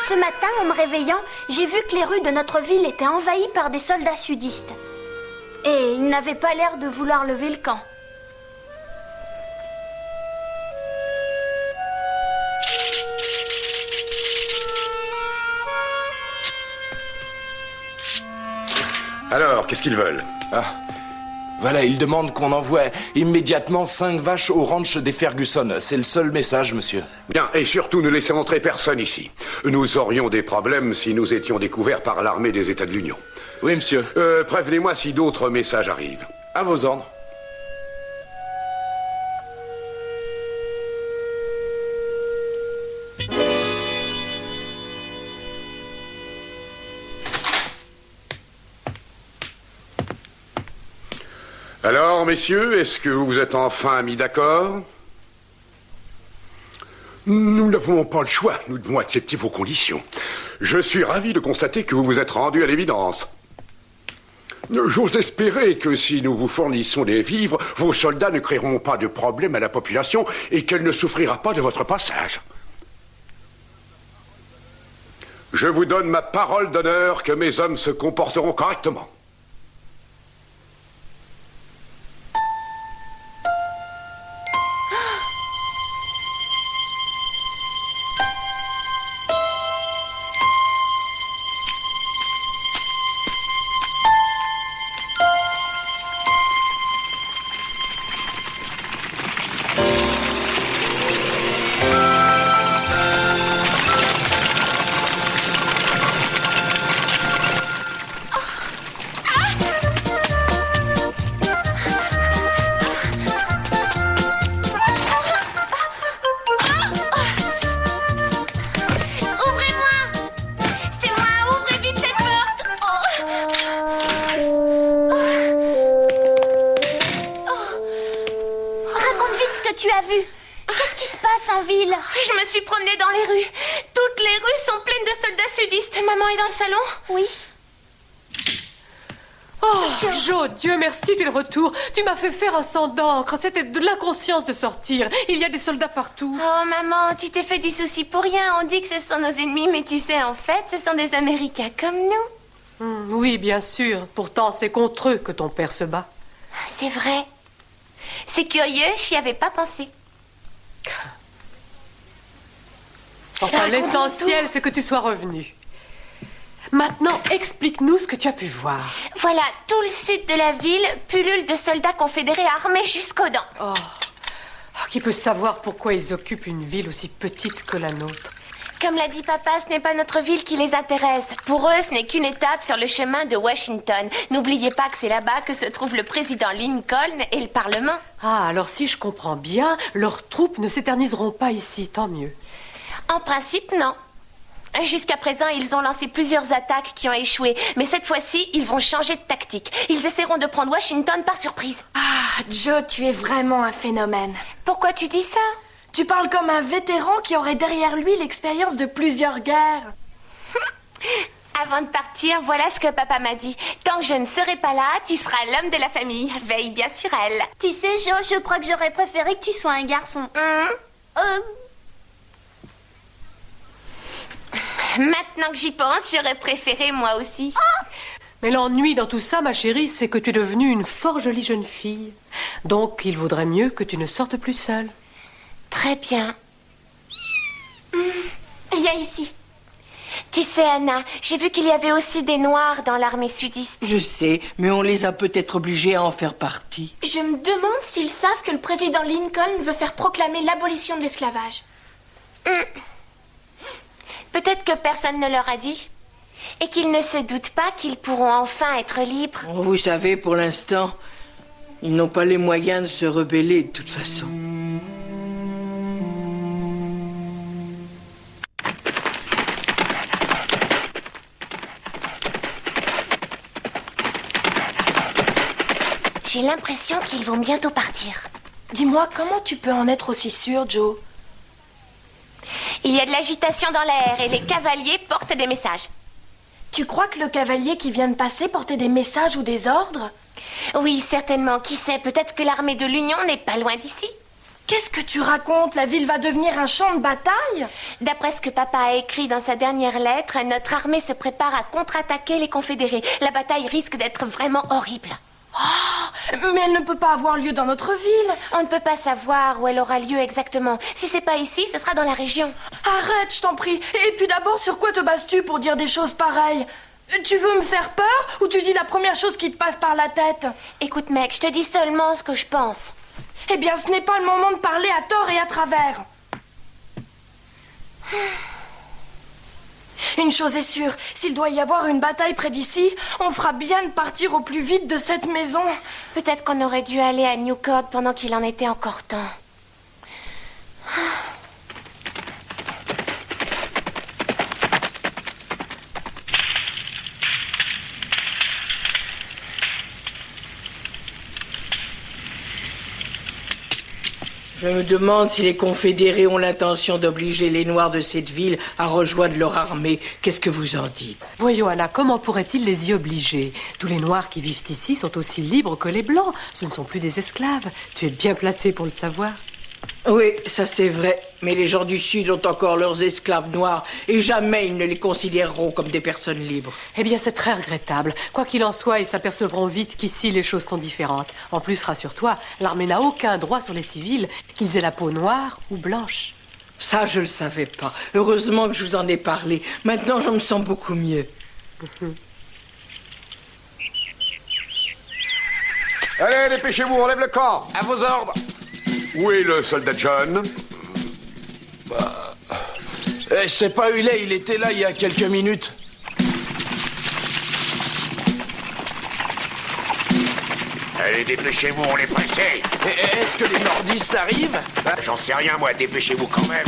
Ce matin, en me réveillant, j'ai vu que les rues de notre ville étaient envahies par des soldats sudistes. Et ils n'avaient pas l'air de vouloir lever le camp. Alors, qu'est-ce qu'ils veulent? Voilà, ils demandent qu'on envoie immédiatement 5 vaches au ranch des Ferguson. C'est le seul message, monsieur. Bien, et surtout ne laissez entrer personne ici. Nous aurions des problèmes si nous étions découverts par l'armée des États de l'Union. Oui, monsieur. Prévenez-moi si d'autres messages arrivent. À vos ordres. Alors, messieurs, est-ce que vous vous êtes enfin mis d'accord? Nous n'avons pas le choix. Nous devons accepter vos conditions. Je suis ravi de constater que vous vous êtes rendus à l'évidence. J'ose espérer que si nous vous fournissons des vivres, vos soldats ne créeront pas de problème à la population et qu'elle ne souffrira pas de votre passage. Je vous donne ma parole d'honneur que mes hommes se comporteront correctement. Tu as vu? Qu'est-ce qui se passe en ville? Je me suis promenée dans les rues. Toutes les rues sont pleines de soldats sudistes. Maman est dans le salon? Oui. Oh, Jo, Dieu merci, tu es de retour. Tu m'as fait faire un sang d'encre. C'était de l'inconscience de sortir. Il y a des soldats partout. Oh, maman, tu t'es fait du souci pour rien. On dit que ce sont nos ennemis, mais tu sais, en fait, ce sont des Américains comme nous. Oui, bien sûr. Pourtant, c'est contre eux que ton père se bat. C'est vrai. C'est curieux, j'y avais pas pensé. Enfin, l'essentiel, c'est que tu sois revenu. Maintenant, explique-nous ce que tu as pu voir. Voilà, tout le sud de la ville pullule de soldats confédérés armés jusqu'aux dents. Oh, qui peut savoir pourquoi ils occupent une ville aussi petite que la nôtre? Comme l'a dit papa, ce n'est pas notre ville qui les intéresse. Pour eux, ce n'est qu'une étape sur le chemin de Washington. N'oubliez pas que c'est là-bas que se trouve le président Lincoln et le Parlement. Ah, alors si je comprends bien, leurs troupes ne s'éterniseront pas ici, tant mieux. En principe, non. Jusqu'à présent, ils ont lancé plusieurs attaques qui ont échoué. Mais cette fois-ci, ils vont changer de tactique. Ils essaieront de prendre Washington par surprise. Ah, Joe, tu es vraiment un phénomène. Pourquoi tu dis ça? Tu parles comme un vétéran qui aurait derrière lui l'expérience de plusieurs guerres. Avant de partir, voilà ce que papa m'a dit. Tant que je ne serai pas là, tu seras l'homme de la famille. Veille bien sur elle. Tu sais, Jo, je crois que j'aurais préféré que tu sois un garçon. Maintenant que j'y pense, j'aurais préféré moi aussi. Mais l'ennui dans tout ça, ma chérie, c'est que tu es devenue une fort jolie jeune fille. Donc, il vaudrait mieux que tu ne sortes plus seule. Très bien. Viens ici. Tu sais, Anna, j'ai vu qu'il y avait aussi des Noirs dans l'armée sudiste. Je sais, mais on les a peut-être obligés à en faire partie. Je me demande s'ils savent que le président Lincoln veut faire proclamer l'abolition de l'esclavage. Peut-être que personne ne leur a dit. Et qu'ils ne se doutent pas qu'ils pourront enfin être libres. Vous savez, pour l'instant, ils n'ont pas les moyens de se rebeller de toute façon. J'ai l'impression qu'ils vont bientôt partir. Dis-moi, comment tu peux en être aussi sûr, Joe? Il y a de l'agitation dans l'air et les cavaliers portent des messages. Tu crois que le cavalier qui vient de passer portait des messages ou des ordres? Oui, certainement. Qui sait, peut-être que l'armée de l'Union n'est pas loin d'ici. Qu'est-ce que tu racontes? La ville va devenir un champ de bataille? D'après ce que papa a écrit dans sa dernière lettre, notre armée se prépare à contre-attaquer les confédérés. La bataille risque d'être vraiment horrible. Oh, mais elle ne peut pas avoir lieu dans notre ville. On ne peut pas savoir où elle aura lieu exactement. Si c'est pas ici, ce sera dans la région. Arrête, je t'en prie. Et puis d'abord, sur quoi te bases-tu pour dire des choses pareilles? Tu veux me faire peur ou tu dis la première chose qui te passe par la tête? Écoute mec, je te dis seulement ce que je pense. Eh bien, ce n'est pas le moment de parler à tort et à travers. Une chose est sûre, s'il doit y avoir une bataille près d'ici, on fera bien de partir au plus vite de cette maison. Peut-être qu'on aurait dû aller à Newcourt pendant qu'il en était encore temps. Je me demande si les confédérés ont l'intention d'obliger les Noirs de cette ville à rejoindre leur armée. Qu'est-ce que vous en dites? Voyons, Anna, comment pourraient-ils les y obliger? Tous les Noirs qui vivent ici sont aussi libres que les Blancs. Ce ne sont plus des esclaves. Tu es bien placé pour le savoir. Oui, ça c'est vrai. Mais les gens du Sud ont encore leurs esclaves noirs et jamais ils ne les considéreront comme des personnes libres. Eh bien, c'est très regrettable. Quoi qu'il en soit, ils s'apercevront vite qu'ici, les choses sont différentes. En plus, rassure-toi, l'armée n'a aucun droit sur les civils, qu'ils aient la peau noire ou blanche. Ça, je le savais pas. Heureusement que je vous en ai parlé. Maintenant, je me sens beaucoup mieux. Allez, dépêchez-vous, on lève le camp. À vos ordres. Où est le soldat John? Je sais pas où il était là il y a quelques minutes. Allez, dépêchez-vous, on est pressés. Est-ce que les nordistes arrivent? J'en sais rien, moi, dépêchez-vous quand même.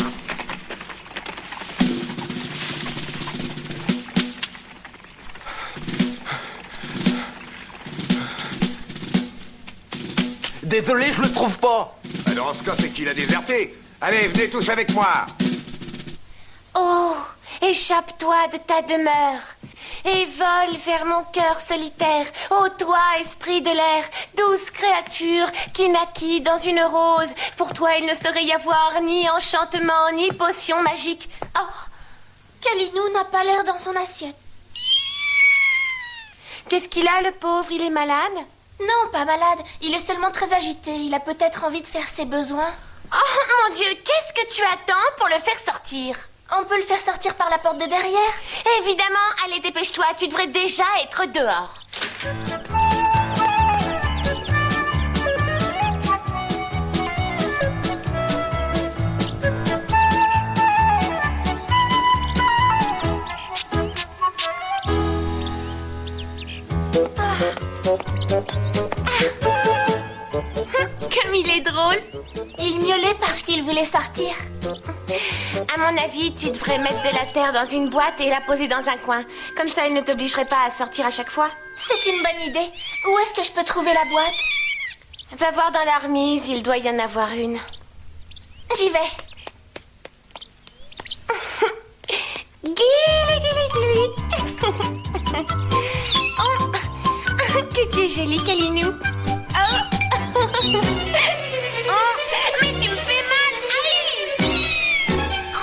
Désolé, je le trouve pas. Dans ce cas, c'est qu'il a déserté. Allez, venez tous avec moi. Oh, échappe-toi de ta demeure et vole vers mon cœur solitaire. Ô toi, esprit de l'air, douce créature qui naquit dans une rose. Pour toi, il ne saurait y avoir ni enchantement, ni potion magique. Oh, Kalinou n'a pas l'air dans son assiette. Qu'est-ce qu'il a, le pauvre? Il est malade? Non, pas malade. Il est seulement très agité. Il a peut-être envie de faire ses besoins. Oh, mon Dieu, qu'est-ce que tu attends pour le faire sortir? On peut le faire sortir par la porte de derrière? Évidemment, allez, dépêche-toi, tu devrais déjà être dehors. Comme il est drôle. Il miaulait parce qu'il voulait sortir. À mon avis, tu devrais mettre de la terre dans une boîte et la poser dans un coin. Comme ça, il ne t'obligerait pas à sortir à chaque fois. C'est une bonne idée. Où est-ce que je peux trouver la boîte? Va voir dans la remise, il doit y en avoir une. J'y vais. Guili, guili, guili. Oh, que tu es jolie, Kalinou. Oh. Oh, mais tu me fais mal. Aïe. Oh,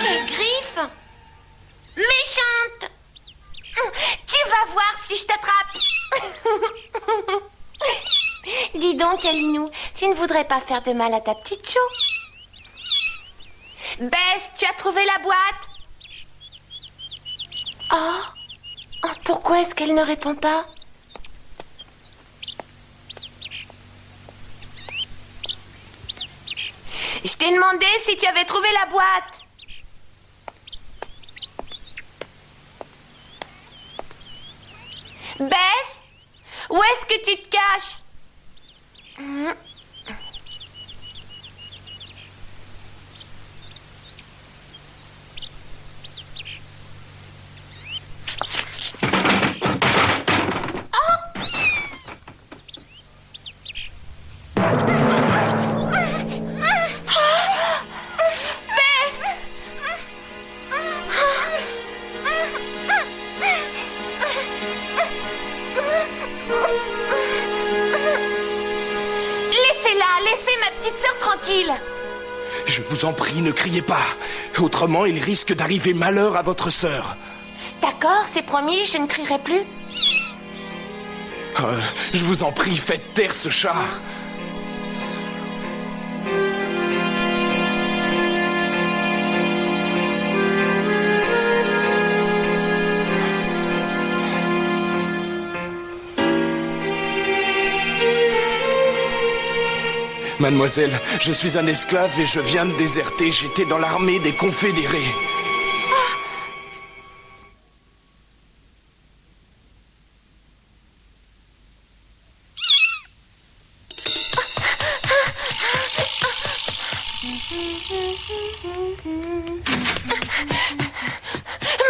quelle griffe. Méchante. Tu vas voir si je t'attrape. Dis donc, Kalinou, tu ne voudrais pas faire de mal à ta petite chou? Bess, tu as trouvé la boîte? Oh, pourquoi est-ce qu'elle ne répond pas? Je t'ai demandé si tu avais trouvé la boîte. Bess, où est-ce que tu te caches? ma petite sœur tranquille. Je vous en prie, ne criez pas. Autrement, il risque d'arriver malheur à votre sœur. D'accord, c'est promis, je ne crierai plus. Je vous en prie, faites taire ce chat. Mademoiselle, je suis un esclave et je viens de déserter. J'étais dans l'armée des Confédérés.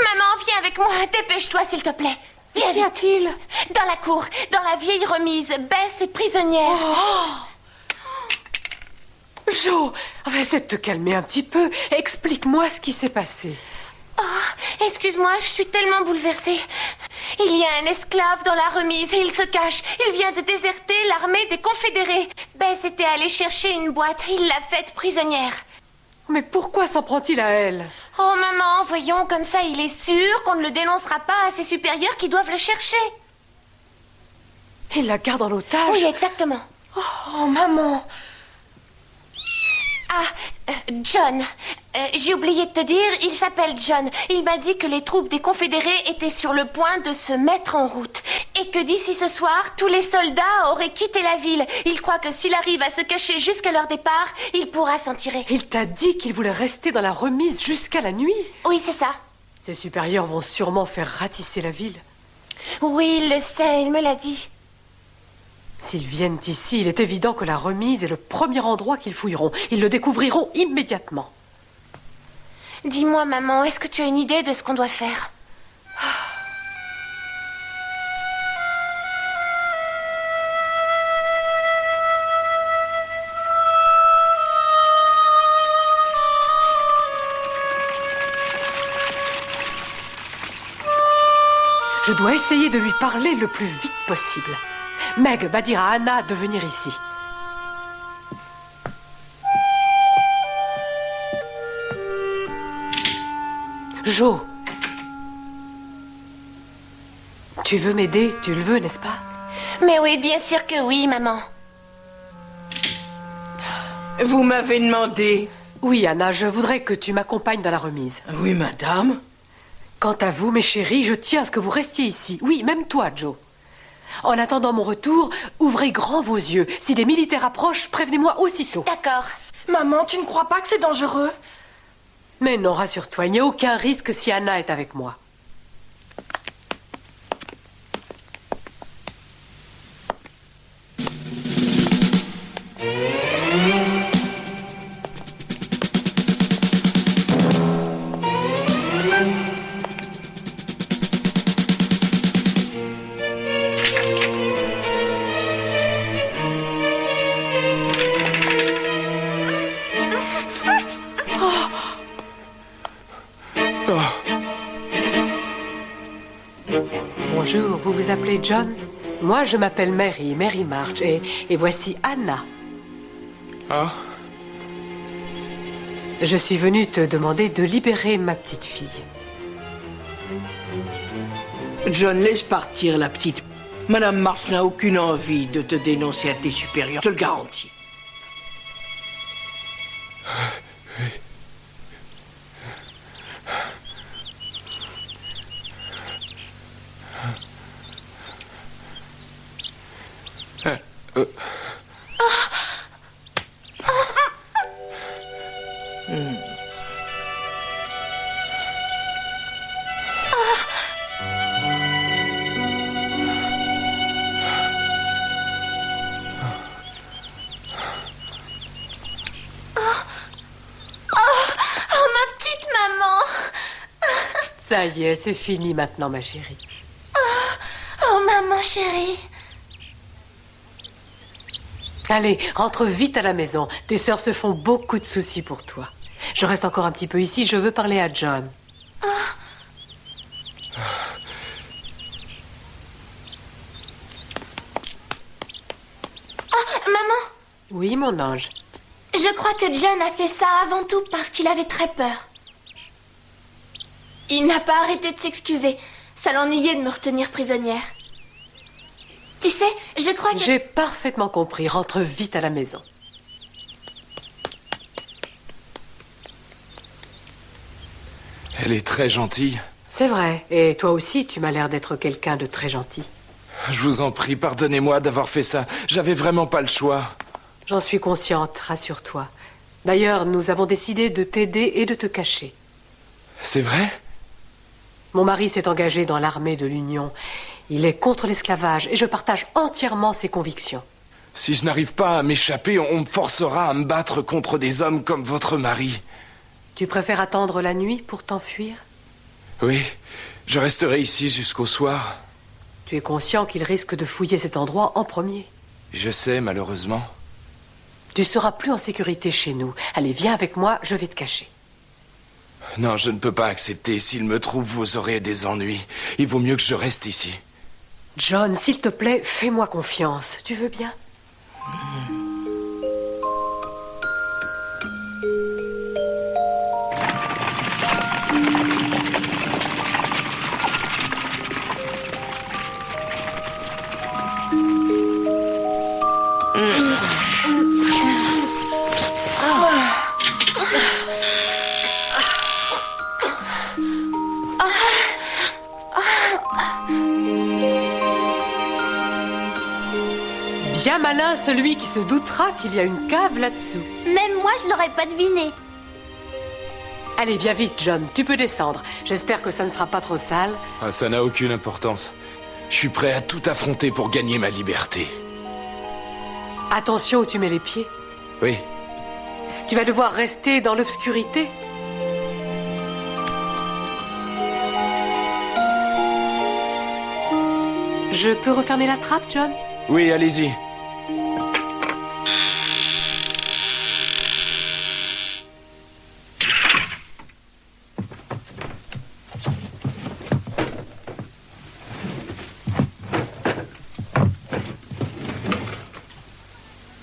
Maman, viens avec moi, dépêche-toi s'il te plaît. Viens, Qu'y a-t-il? dans la cour, dans la vieille remise, Bess est prisonnière. Jo, essaie de te calmer un petit peu. Explique-moi ce qui s'est passé. Oh, excuse-moi, je suis tellement bouleversée. Il y a un esclave dans la remise et il se cache. Il vient de déserter l'armée des Confédérés. Bess était allé chercher une boîte. Il l'a faite prisonnière. Mais pourquoi s'en prend-il à elle? Oh maman, voyons, comme ça il est sûr qu'on ne le dénoncera pas à ses supérieurs qui doivent le chercher. Il la garde en otage? Oui, exactement. Oh, maman. Ah, John. J'ai oublié de te dire, il s'appelle John. Il m'a dit que les troupes des Confédérés étaient sur le point de se mettre en route. Et que d'ici ce soir, tous les soldats auraient quitté la ville. Il croit que s'il arrive à se cacher jusqu'à leur départ, il pourra s'en tirer. Il t'a dit qu'il voulait rester dans la remise jusqu'à la nuit? Oui, c'est ça. Ses supérieurs vont sûrement faire ratisser la ville. Oui, il le sait, il me l'a dit. S'ils viennent ici, il est évident que la remise est le premier endroit qu'ils fouilleront. Ils le découvriront immédiatement. Dis-moi, maman, est-ce que tu as une idée de ce qu'on doit faire? Je dois essayer de lui parler le plus vite possible. Meg va dire à Anna de venir ici. Jo, tu veux m'aider? Tu le veux, n'est-ce pas? Mais oui, bien sûr que oui, maman. Vous m'avez demandé. Oui, Anna, je voudrais que tu m'accompagnes dans la remise. Oui, madame. Quant à vous, mes chéris, je tiens à ce que vous restiez ici. Oui, même toi, Joe. En attendant mon retour, ouvrez grand vos yeux. Si des militaires approchent, prévenez-moi aussitôt. D'accord. Maman, tu ne crois pas que c'est dangereux? Mais non, rassure-toi, il n'y a aucun risque si Anna est avec moi. Bonjour, vous vous appelez John? Moi, je m'appelle Mary March, et voici Anna. Ah? Je suis venue te demander de libérer ma petite fille. John, laisse partir la petite. Madame March n'a aucune envie de te dénoncer à tes supérieurs, je le garantis. Ça y est, c'est fini maintenant, ma chérie. Oh, maman chérie. Allez, rentre vite à la maison. Tes sœurs se font beaucoup de soucis pour toi. Je reste encore un petit peu ici, je veux parler à John. Maman. Oui, mon ange. Je crois que John a fait ça avant tout parce qu'il avait très peur. Il n'a pas arrêté de s'excuser. Ça l'ennuyait de me retenir prisonnière. Tu sais, je crois que... J'ai parfaitement compris. Rentre vite à la maison. Elle est très gentille. C'est vrai. Et toi aussi, tu m'as l'air d'être quelqu'un de très gentil. Je vous en prie, pardonnez-moi d'avoir fait ça. J'avais vraiment pas le choix. J'en suis consciente, rassure-toi. D'ailleurs, nous avons décidé de t'aider et de te cacher. C'est vrai? Mon mari s'est engagé dans l'armée de l'Union. Il est contre l'esclavage et je partage entièrement ses convictions. Si je n'arrive pas à m'échapper, on me forcera à me battre contre des hommes comme votre mari. Tu préfères attendre la nuit pour t'enfuir? Oui, je resterai ici jusqu'au soir. Tu es conscient qu'il risque de fouiller cet endroit en premier? Je sais, malheureusement. Tu seras plus en sécurité chez nous. Allez, viens avec moi, je vais te cacher. Non, je ne peux pas accepter. S'il me trouve, vous aurez des ennuis. Il vaut mieux que je reste ici. John, s'il te plaît, fais-moi confiance. Tu veux bien? Bien malin celui qui se doutera qu'il y a une cave là-dessous. Même moi, je l'aurais pas deviné. Allez, viens vite, John. Tu peux descendre. J'espère que ça ne sera pas trop sale. Ah, ça n'a aucune importance. Je suis prêt à tout affronter pour gagner ma liberté. Attention où tu mets les pieds. Oui. Tu vas devoir rester dans l'obscurité. Je peux refermer la trappe, John? Oui, allez-y.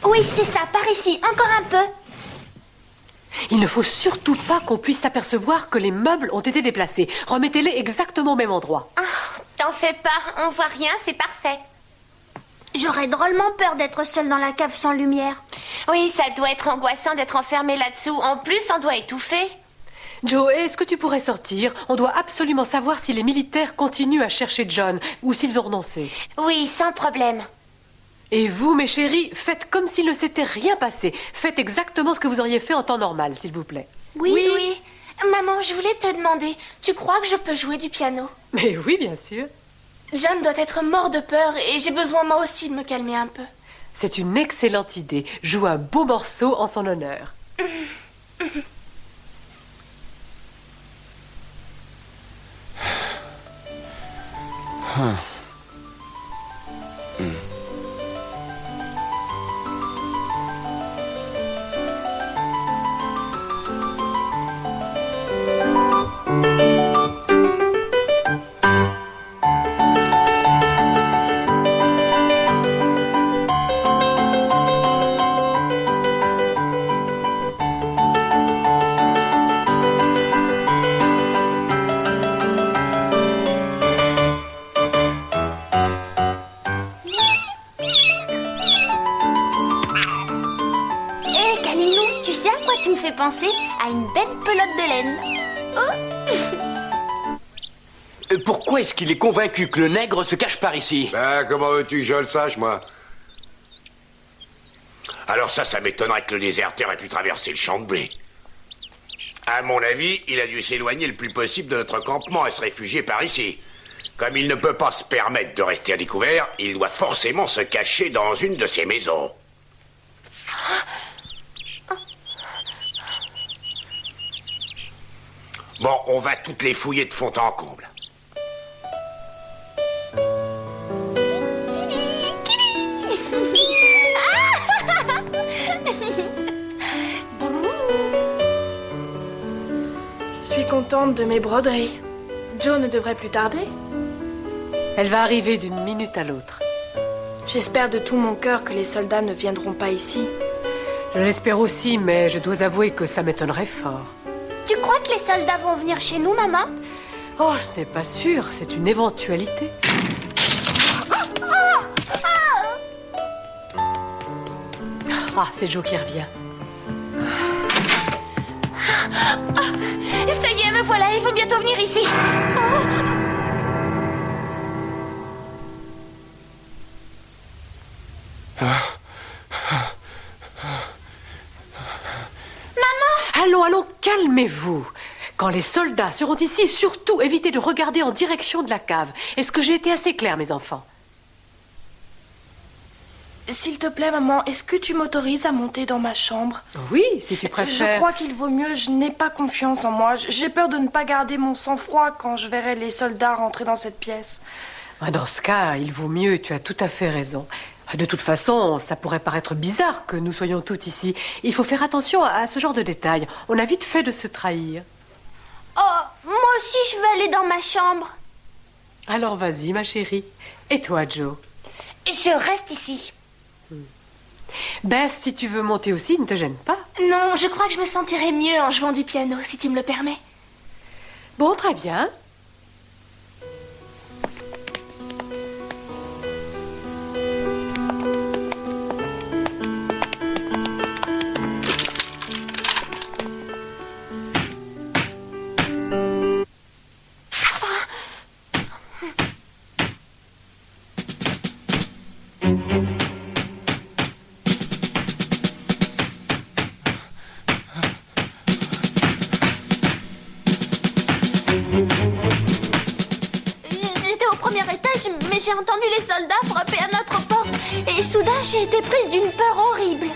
Oui, c'est ça, par ici, encore un peu. Il ne faut surtout pas qu'on puisse s'apercevoir que les meubles ont été déplacés. Remettez-les exactement au même endroit. Ah, t'en fais pas, on voit rien, c'est parfait. J'aurais drôlement peur d'être seule dans la cave sans lumière. Oui, ça doit être angoissant d'être enfermé là-dessous. En plus, on doit étouffer. Joe, est-ce que tu pourrais sortir? On doit absolument savoir si les militaires continuent à chercher John ou s'ils ont renoncé. Oui, sans problème. Et vous, mes chéris, faites comme s'il ne s'était rien passé. Faites exactement ce que vous auriez fait en temps normal, s'il vous plaît. Oui. Maman, je voulais te demander, tu crois que je peux jouer du piano? Mais oui, bien sûr. John doit être mort de peur et j'ai besoin moi aussi de me calmer un peu. C'est une excellente idée. Joue un beau morceau en son honneur. Hé, Kalilou, tu sais à quoi tu me fais penser? À une belle pelote de laine. Pourquoi est-ce qu'il est convaincu que le nègre se cache par ici? Ben, comment veux-tu que je le sache, moi? Alors ça m'étonnerait que le déserteur ait pu traverser le champ de blé. À mon avis, il a dû s'éloigner le plus possible de notre campement et se réfugier par ici. Comme il ne peut pas se permettre de rester à découvert, il doit forcément se cacher dans une de ces maisons. Bon, on va toutes les fouiller de fond en comble. Je suis contente de mes broderies. Joe ne devrait plus tarder. Elle va arriver d'une minute à l'autre. J'espère de tout mon cœur que les soldats ne viendront pas ici. Je l'espère aussi, mais je dois avouer que ça m'étonnerait fort. Tu crois que les soldats vont venir chez nous, maman? Oh, ce n'est pas sûr, c'est une éventualité. Ah, c'est Joe qui revient. Ça y est, me voilà, il faut bientôt venir ici. Allons, calmez-vous. Quand les soldats seront ici, surtout évitez de regarder en direction de la cave. Est-ce que j'ai été assez claire, mes enfants? S'il te plaît, maman, est-ce que tu m'autorises à monter dans ma chambre? Oui, si tu préfères. Je crois qu'il vaut mieux, je n'ai pas confiance en moi. J'ai peur de ne pas garder mon sang-froid quand je verrai les soldats rentrer dans cette pièce. Dans ce cas, il vaut mieux, tu as tout à fait raison. De toute façon, ça pourrait paraître bizarre que nous soyons toutes ici. Il faut faire attention à ce genre de détails. On a vite fait de se trahir. Oh, moi aussi je veux aller dans ma chambre. Alors vas-y, ma chérie. Et toi, Joe? Je reste ici. Bess, si tu veux monter aussi, ne te gêne pas. Non, je crois que je me sentirais mieux en jouant du piano, si tu me le permets. Bon, très bien. J'étais au premier étage, mais j'ai entendu les soldats frapper à notre porte. Et soudain, j'ai été prise d'une peur horrible.